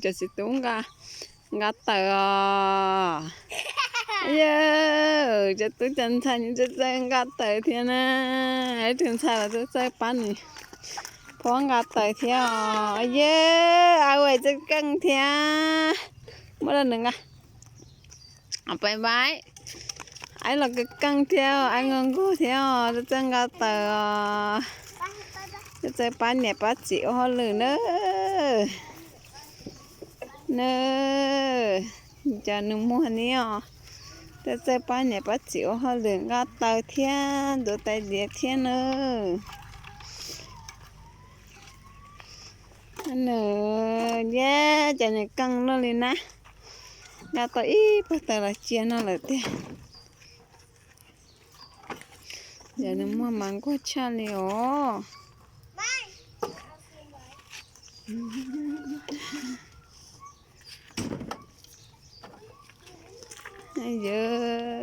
จะสิตุ้งกาเตอเยอะจะตุ้งจันทร์จะเจอกาเตอเทียนะไอ้ถึงชาเราจะเจอปั้นนี่พวงกาเตอเทียเยอะเอาไว้จะกังเทียเมื่อหนึ่งเอาไปไว้ไอ้เราก็กังเทียวไอ้เงินกูเทียวจะเจอกาเตอจะเจอปั้นเนี่ยปั้นจิ๋วเขาเลยเนอะจะนุ่มหัวนี้จะเจอปั้นเนี่ยปั้นจิ๋วเขาเลยกาเตอเทียดูแต่เดียเทียเนอะเย้จะเนี่ยกังเลยนะกาเตออีปัตตาลเจียนอะไรเตี้ยจะนุ่มหัวมันก็ชาเลยเยอะ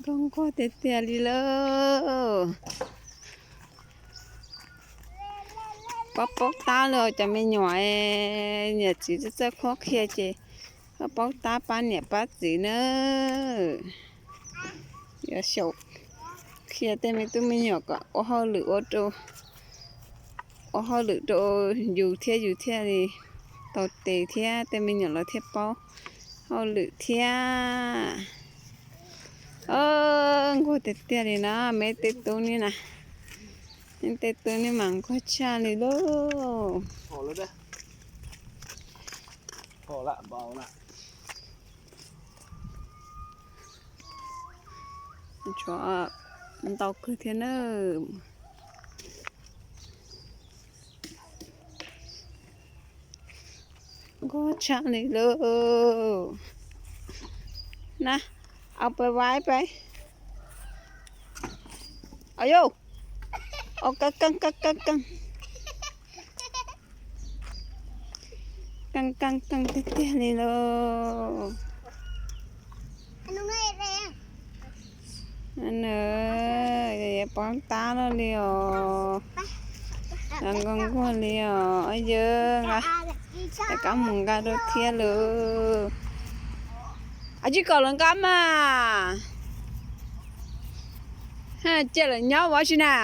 กงก็เตี้ยเลยป๊อกตาเลยจะไม่หน่อยเนี่ยจีจะข้อเขียจีป๊อกตาป้าเนี่ยป้าจีเนอะอย่าโฉบเขียแต่ไม่ตุ้มไม่หยอกอ่ะโอ้เขาหรือโอ้เขาหรือโตอยู่เที่ยดิต่อเตะเที่ยแต่ไม่หยอกเราเที่ยเป้าเขาหรือเที่ยกูเตี้ยเลยนะไม่เตี้ยตัวนี้นะไม่เตี้ยตัวนี้มันก็ชาเลยลูกพอแล้วเด้อพอละเบาละชัวมันตกคือเทียนเนอก็ชาเลยลูกนะเอาไปไว้ไปเอาโยเอากังเตี้ยเลยลูกอันเนออย่าป้องตาเราเลยอ๋อยังกงก็เลยอ๋อเยอะอ่ะแต่ก็มึงก็รถเที่ยวเลยอาจิก่อนลังกันมาฮะเจ้าเลยเนาะว่าชินะ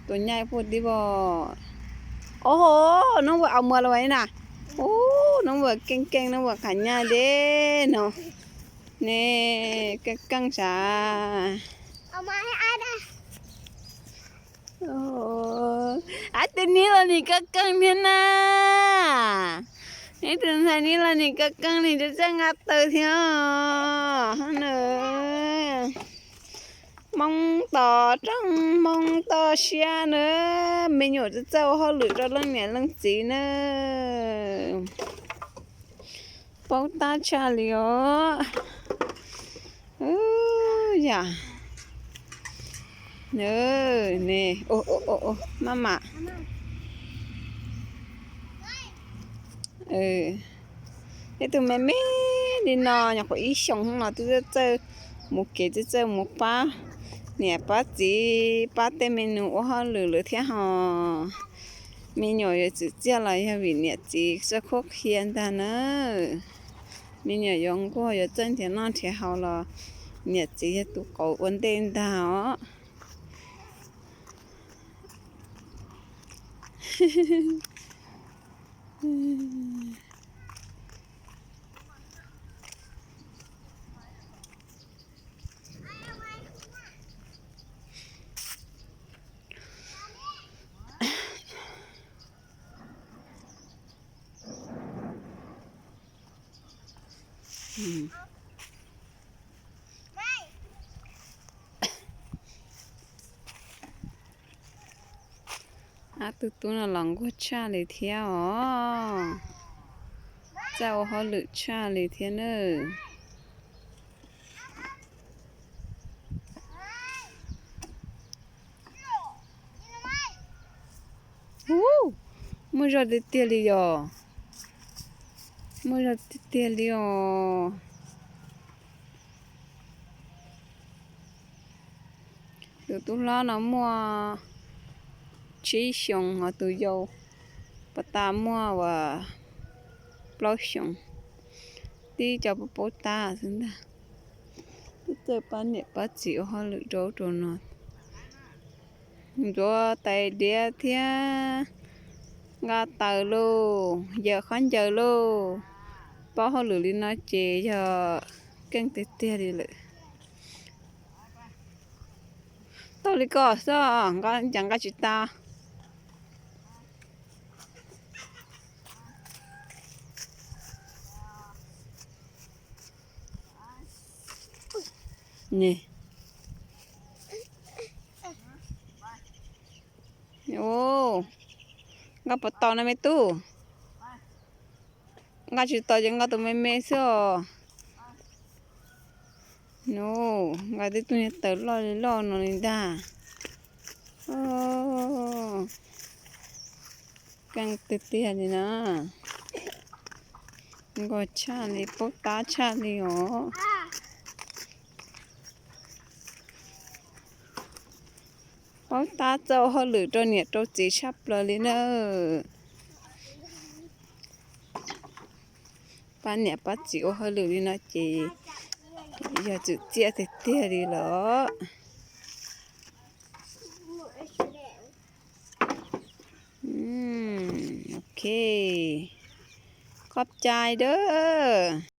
ตัวใหญ่พูดดีบ่โอ้โหน้องบัวเอามือเราไว้น่ะโอ้น้องบัวเก่งน้องบัวขันยาเด้เนาะนี่กังสาเอามาให้อาได้โอ้อาตัวนี้เรานี่กังเนี่ยนะไอ้ตัวนี้เรานี่กังนี่จะงัดตัวเที่ยวเนอะมองต่อจังมองต่อเชียเนอะไม่หยุดจะเจ้าเขาหรือจะเรื่องเนี่ยเรื่องจีเนอะปอกตาชาลีอ๋ออย่าเนอะนี่โอ้มาไอ้ตัวแม่đi nọ nhà có ý sống nó tôi chơi một cái chơi một ba nè ba chỉ ba tên mình nụ họ lừa thế họ mình nhỏ giờ chỉ lại hay vì nè chỉ sẽ khó khiên ta nữa mình nhỏ dùng qua giờ chân thì nó thì họ là nè chỉ tụ cầu ổn định ta họ tụi nó lòng có cha lấy theo cháu họ lựa cha lấy theo nữa mua ra để tiền đi rồi mua ra tiền đi rồi tụi tôi lo nó mua chỉ xong họ tụi dâu bà ta mua và bao xong đi cho bố ta xin ta tôi chơi bán nhẹ bán chịu họ lựa trâu trâu nó rồi tay đĩa thia ngã tờ lô giờ khán giờ lô bao họ lựa đi nói chè cho căng tê tê đi lựa tao đi coi sao chẳng có chuyện ta nè ô ngã bắt tao này mày tu ngã chỉ tao chẳng ngã tụi mày mày sao no ngã đi tụi tao lo nó đi ta ô căng tê tê đi nè gọi cha đi bố tá cha đi hả bố tá cho họ lựa cho nhiệt cho chỉ sắp rồi đi nữa bán nhiệt bắt chịu họ lựa đi nó chỉ giờ chữ chia thì tia đi lỡ ok khóc trai đó